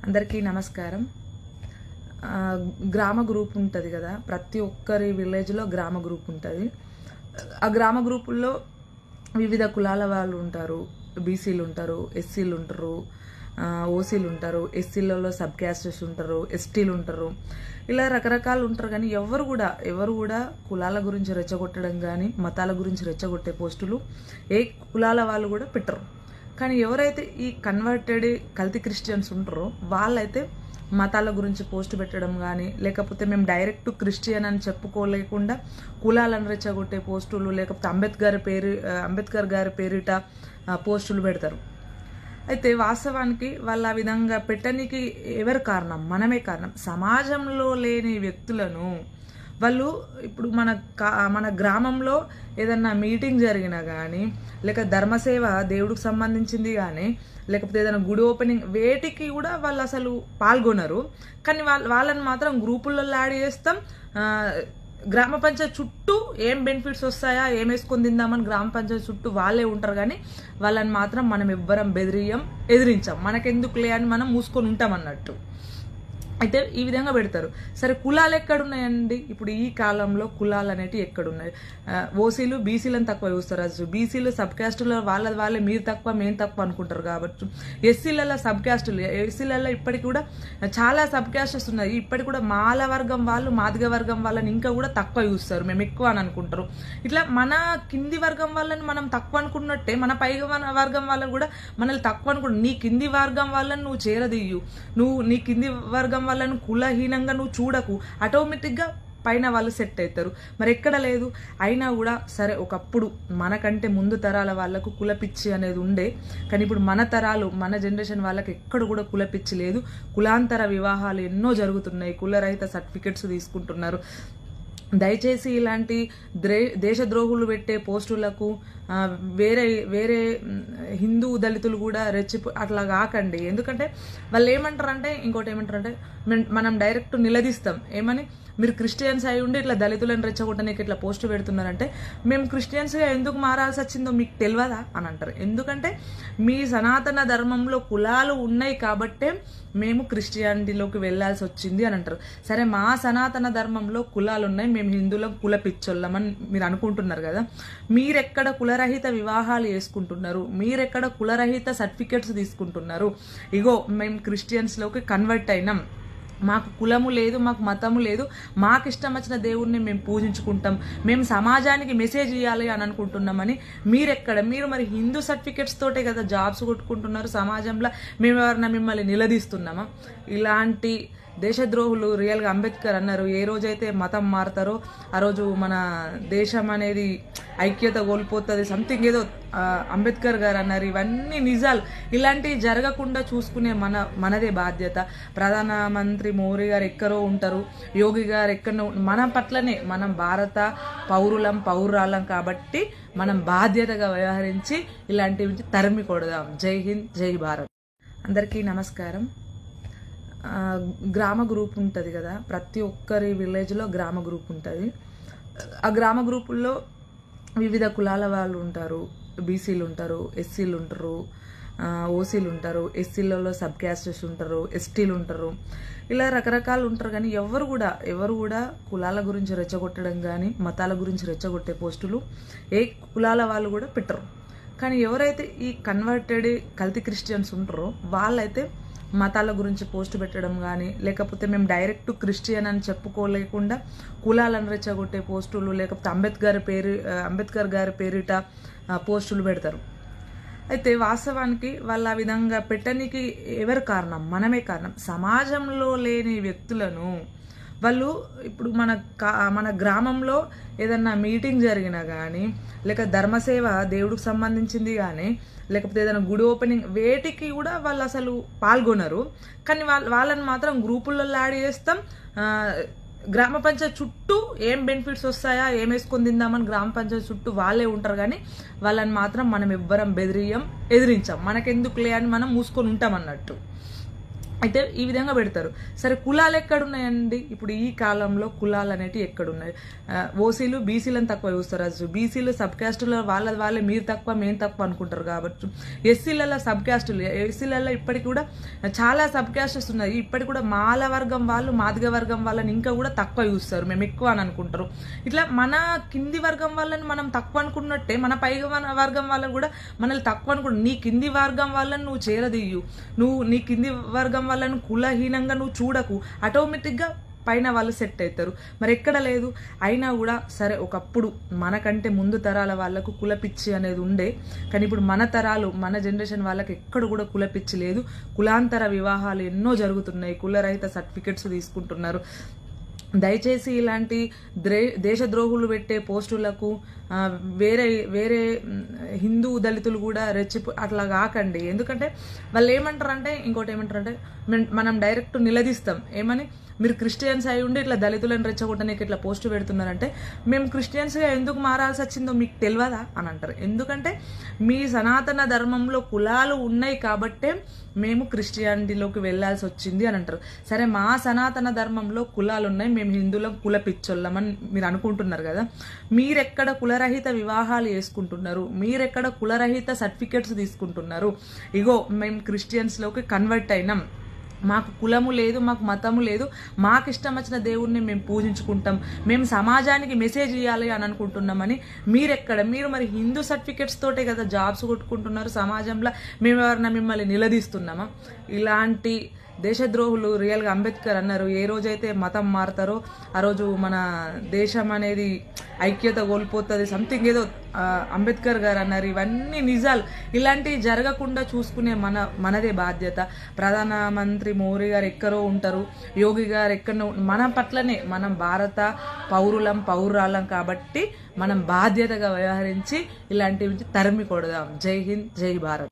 అందరికీ నమస్కారం. గ్రామ గ్రూప్ ఉంటుంది కదా, ప్రతి ఒక్కరి విలేజ్లో గ్రామ గ్రూప్ ఉంటుంది. ఆ గ్రామ గ్రూపుల్లో వివిధ కులాల వాళ్ళు ఉంటారు. బీసీలు ఉంటారు, ఎస్సీలు ఉంటారు, ఓసీలు ఉంటారు, ఎస్సీలలో సబ్ క్యాస్టెస్ ఉంటారు, ఎస్టీలు ఉంటారు, ఇలా రకరకాలు ఉంటారు. కానీ ఎవరు కూడా కులాల గురించి రెచ్చగొట్టడం కానీ మతాల గురించి రెచ్చగొట్టే పోస్టులు ఏ కులాల వాళ్ళు కూడా పెట్టరు. కానీ ఎవరైతే ఈ కన్వర్టెడ్ కల్తీ క్రిస్టియన్స్ ఉంటారో వాళ్ళైతే మతాల గురించి పోస్ట్ పెట్టడం కానీ, లేకపోతే మేము డైరెక్ట్ క్రిస్టియన్ అని చెప్పుకోలేకుండా కులాలను రెచ్చగొట్టే పోస్టులు, లేకపోతే అంబేద్కర్ గారి పేరిట పోస్టులు పెడతారు. అయితే వాస్తవానికి వాళ్ళ ఆ విధంగా పెట్టడానికి ఎవరు కారణం? మనమే కారణం. సమాజంలో లేని వ్యక్తులను వాళ్ళు ఇప్పుడు మన గ్రామంలో ఏదన్నా మీటింగ్ జరిగినా కానీ, లేక ధర్మసేవ దేవుడికి సంబంధించింది కానీ, లేకపోతే ఏదైనా గుడి ఓపెనింగ్ వేటికి కూడా వాళ్ళు అసలు పాల్గొనరు. కానీ వాళ్ళని మాత్రం గ్రూపులలో యాడ్ చేస్తాం. గ్రామ పంచాయతీ చుట్టూ ఏం బెనిఫిట్స్ వస్తాయా, ఏం వేసుకొని తిందామని గ్రామ పంచాయతీ చుట్టూ వాళ్ళే ఉంటారు. కానీ వాళ్ళని మాత్రం మనం ఎవ్వరం ఎదిరించాం. మనకెందుకులే అని మనం మూసుకొని ఉంటాం అన్నట్టు. అయితే ఈ విధంగా పెడతారు. సరే, కులాలు ఎక్కడున్నాయండి? ఇప్పుడు ఈ కాలంలో కులాలు అనేటివి ఎక్కడున్నాయి? ఓసీలు బీసీలను తక్కువ చూస్తారు. అసలు బీసీలు సబ్ క్యాస్టులో వాళ్ళే మీరు తక్కువ మేము తక్కువ అనుకుంటారు. కాబట్టి ఎస్సీలలో సబ్ క్యాస్టులు, ఎస్సీలలో ఇప్పటికి కూడా చాలా సబ్ క్యాస్టెస్ ఉన్నాయి. ఇప్పటికి కూడా మాల వర్గం వాళ్ళు, మాదిగ వర్గం వాళ్ళని ఇంకా కూడా తక్కువ చూస్తారు, మేము ఎక్కువ అని అనుకుంటారు. ఇట్లా మన కింది వర్గం వాళ్ళని మనం తక్కువ అనుకున్నట్టే మన పై వర్గం వాళ్ళని కూడా మనల్ని తక్కువ అనుకుంటారు. నీ కింది వర్గం వాళ్ళని నువ్వు చేరదీయు, నువ్వు నీ కింది వర్గం వాళ్ళను కులహీనంగా నువ్వు చూడకు, ఆటోమేటిక్గా పైన వాళ్ళు సెట్ అవుతారు. మరి ఎక్కడ లేదు. అయినా కూడా సరే, ఒకప్పుడు మనకంటే ముందు తరాల వాళ్ళకు కులపిచ్చి అనేది ఉండే. కానీ ఇప్పుడు మన తరాలు, మన జనరేషన్ వాళ్ళకి ఎక్కడ కూడా కులపిచ్చి లేదు. కులాంతర వివాహాలు ఎన్నో జరుగుతున్నాయి, కులరహిత సర్టిఫికెట్స్ తీసుకుంటున్నారు. దయచేసి ఇలాంటి దేశద్రోహులు పెట్టే పోస్టులకు వేరే హిందూ దళితులు కూడా అట్లా కాకండి. ఎందుకంటే వాళ్ళు ఏమంటారంటే, ఇంకోటి ఏమంటారంటే, మనం డైరెక్ట్ నిలదీస్తాం. ఏమని? మీరు క్రిస్టియన్స్ అయి ఉండి ఇట్లా దళితులను రెచ్చగొట్టడానికి ఇట్లా పోస్టు పెడుతున్నారంటే మేము క్రిస్టియన్స్గా ఎందుకు మారాల్సి వచ్చిందో మీకు తెలియదా అని అంటారు. ఎందుకంటే మీ సనాతన ధర్మంలో కులాలు ఉన్నాయి కాబట్టే మేము క్రిస్టియానిటీలోకి వెళ్లాల్సి వచ్చింది అని అంటారు. సరే, మా సనాతన ధర్మంలో కులాలు ఉన్నాయి, మేము హిందువులం కుల పిచ్చోళ్ళమని మీరు అనుకుంటున్నారు కదా. మీరెక్కడ కులరహిత వివాహాలు చేసుకుంటున్నారు? మీరెక్కడ కులరహిత సర్టిఫికెట్స్ తీసుకుంటున్నారు? ఇగో మేము క్రిస్టియన్స్లోకి కన్వర్ట్ అయినాం, మాకు కులము లేదు, మాకు మతము లేదు, మాకు ఇష్టం వచ్చిన దేవుణ్ణి మేము పూజించుకుంటాం, మేము సమాజానికి మెసేజ్ ఇవ్వాలి అని అనుకుంటున్నామని మీరు మరి హిందూ సర్టిఫికెట్స్ తోటే కదా జాబ్స్ కొట్టుకుంటున్నారు సమాజంలో. మేము ఎవరన్నా మిమ్మల్ని నిలదీస్తున్నామా? ఇలాంటి దేశద్రోహులు రియల్గా అంబేద్కర్ అన్నారు, ఏ రోజైతే మతం మారుతారో ఆ రోజు మన దేశం అనేది ఐక్యత కోల్పోతుంది, సంథింగ్ ఏదో అంబేద్కర్ గారు అన్నారు. ఇవన్నీ నిజాలు. ఇలాంటివి జరగకుండా చూసుకునే మనదే బాధ్యత. ప్రధానమంత్రి మోడీ గారు ఎక్కడో ఉంటారు, యోగి గారు ఎక్కడో, మన పట్లనే మనం భారత పౌరాలం కాబట్టి మనం బాధ్యతగా వ్యవహరించి ఇలాంటివి తరిమి కొడదాం. జై హింద్, జై భారత్. అందరికీ నమస్కారం. గ్రామ గ్రూప్ ఉంటుంది కదా, ప్రతి ఒక్కరి విలేజ్లో గ్రామ గ్రూప్ ఉంటుంది. ఆ గ్రామ గ్రూపుల్లో వివిధ కులాల వాళ్ళు ఉంటారు. బీసీలు ఉంటారు, ఎస్సీలు ఉంటారు, ఓసీలు ఉంటారు, ఎస్సీలలో సబ్ క్యాస్టెస్ ఉంటారు, ఎస్టీలు ఉంటారు, ఇలా రకరకాలు ఉంటారు. కానీ ఎవరు కూడా కులాల గురించి రెచ్చగొట్టడం కానీ మతాల గురించి రెచ్చగొట్టే పోస్టులు ఏ కులాల వాళ్ళు కూడా పెట్టరు. కానీ ఎవరైతే ఈ కన్వర్టెడ్ కల్తీ క్రిస్టియన్స్ ఉంటారో వాళ్ళైతే మతాల గురించి పోస్ట్ పెట్టడం కానీ, లేకపోతే మేము డైరెక్ట్ క్రిస్టియన్ అని చెప్పుకోలేకుండా కులాలను రెచ్చగొట్టే పోస్టులు, లేకపోతే అంబేద్కర్ గారి పేరిట పోస్టులు పెడతారు. అయితే వాస్తవానికి వాళ్ళ ఆ విధంగా పెట్టడానికి ఎవరు కారణం? మనమే కారణం. సమాజంలో లేని వ్యక్తులను వాళ్ళు ఇప్పుడు మన గ్రామంలో ఏదన్నా మీటింగ్ జరిగినా కానీ, లేక ధర్మసేవ దేవుడికి సంబంధించింది కానీ, లేకపోతే ఏదైనా గుడి ఓపెనింగ్ వేటికి కూడా వాళ్ళు అసలు పాల్గొనరు. కానీ వాళ్ళని మాత్రం గ్రూపులలో యాడ్ చేస్తాం. గ్రామ పంచాయతీ చుట్టూ ఏం బెనిఫిట్స్ వస్తాయా, ఏం వేసుకొని తిందామని గ్రామ పంచాయతీ చుట్టూ వాళ్ళే ఉంటారు. కానీ వాళ్ళని మాత్రం మనం ఎవ్వరం ఎదిరించాం. మనకెందుకులే అని మనం మూసుకొని ఉంటాం అన్నట్టు. అయితే ఈ విధంగా పెడతారు. సరే కులాలు ఎక్కడున్నాయండి? ఇప్పుడు ఈ కాలంలో కులాలు అనేటివి ఎక్కడున్నాయి? ఓసీలు బీసీలను తక్కువ చూస్తారు. అసలు బీసీలు సబ్ క్యాస్టులో వాళ్ళే మీరు తక్కువ మేము తక్కువ అనుకుంటారు కాబట్టి. ఎస్సీలలో సబ్ క్యాస్టులు, ఎస్సీలలో ఇప్పటికి కూడా చాలా సబ్ క్యాస్టెస్ ఉన్నాయి. ఇప్పటికి కూడా మాల వర్గం వాళ్ళు మాదిగ వర్గం వాళ్ళని ఇంకా కూడా తక్కువ చూస్తారు, మేము ఎక్కువ అని అనుకుంటారు. ఇట్లా మన కింది వర్గం వాళ్ళని మనం తక్కువ అనుకున్నట్టే మన పై వర్గం వాళ్ళని కూడా మనల్ని తక్కువ అనుకుంటారు. నీ కింది వర్గం వాళ్ళని నువ్వు చేరదీయు, నువ్వు నీ కింది వర్గం వాళ్ళను కులహీనంగా నువ్వు చూడకు, ఆటోమేటిక్గా పైన వాళ్ళు సెట్ అవుతారు. మరి ఎక్కడ లేదు. అయినా కూడా సరే ఒకప్పుడు మనకంటే ముందు తరాల వాళ్ళకు కులపిచ్చి అనేది ఉండే, కానీ ఇప్పుడు మన తరాలు మన జనరేషన్ వాళ్ళకి ఎక్కడ కూడా కులపిచ్చి లేదు. కులాంతర వివాహాలు ఎన్నో జరుగుతున్నాయి, కులరహిత సర్టిఫికెట్స్ తీసుకుంటున్నారు. దయచేసి ఇలాంటి దేశద్రోహులు పెట్టే పోస్టులకు వేరే వేరే హిందూ దళితులు కూడా అట్లా కాకండి. ఎందుకంటే వాళ్ళు ఏమంటారంటే, ఇంకోటి ఏమంటారంటే, మనం డైరెక్ట్ నిలదీస్తాం ఏమని, మీరు క్రిస్టియన్స్ అయి ఉండి ఇట్లా దళితులను రెచ్చగొట్టడానికి ఇట్లా పోస్టు పెడుతున్నారంటే మేము క్రిస్టియన్స్గా ఎందుకు మారాల్సి వచ్చిందో మీకు తెలియదా అని అంటారు. ఎందుకంటే మీ సనాతన ధర్మంలో కులాలు ఉన్నాయి కాబట్టే మేము క్రిస్టియానిటీలోకి వెళ్లాల్సి వచ్చింది అని అంటారు. సరే, మా సనాతన ధర్మంలో కులాలు ఉన్నాయి, మేము హిందువులం కుల పిచ్చోళ్ళమని మీరు అనుకుంటున్నారు కదా. మీరెక్కడ కులరహిత వివాహాలు చేసుకుంటున్నారు? మీరెక్కడ కులరహిత సర్టిఫికెట్స్ తీసుకుంటున్నారు? ఇగో మేము క్రిస్టియన్స్లోకి కన్వర్ట్ అయినాం, మాకు కులము లేదు, మాకు మతము లేదు, మాకు ఇష్టం వచ్చిన దేవుడిని మేము పూజించుకుంటాం, మేము సమాజానికి మెసేజ్ ఇవ్వాలి అని అనుకుంటున్నామని మీరు మరి హిందూ సర్టిఫికెట్స్ తోటే కదా జాబ్స్ కొట్టుకుంటున్నారు సమాజంలో. మేము ఎవరైనా మిమ్మల్ని నిలదీస్తున్నామా? ఇలాంటి దేశద్రోహులు రియల్గా అంబేద్కర్ అన్నారు, ఏ రోజైతే మతం మారుతారో ఆ రోజు మన దేశం అనేది ఐక్యత కోల్పోతుంది, సంథింగ్ ఏదో అంబేద్కర్ గారు అన్నారు. ఇవన్నీ నిజాలు. ఇలాంటివి జరగకుండా చూసుకునే మనదే బాధ్యత. ప్రధానమంత్రి మోడీ గారు ఎక్కడో ఉంటారు, యోగి గారు ఎక్కడో, మన పట్లనే మనం భారత పౌరాలం కాబట్టి మనం బాధ్యతగా వ్యవహరించి ఇలాంటివి తరిమి కొడదాం. జై హింద్, జై భారత్.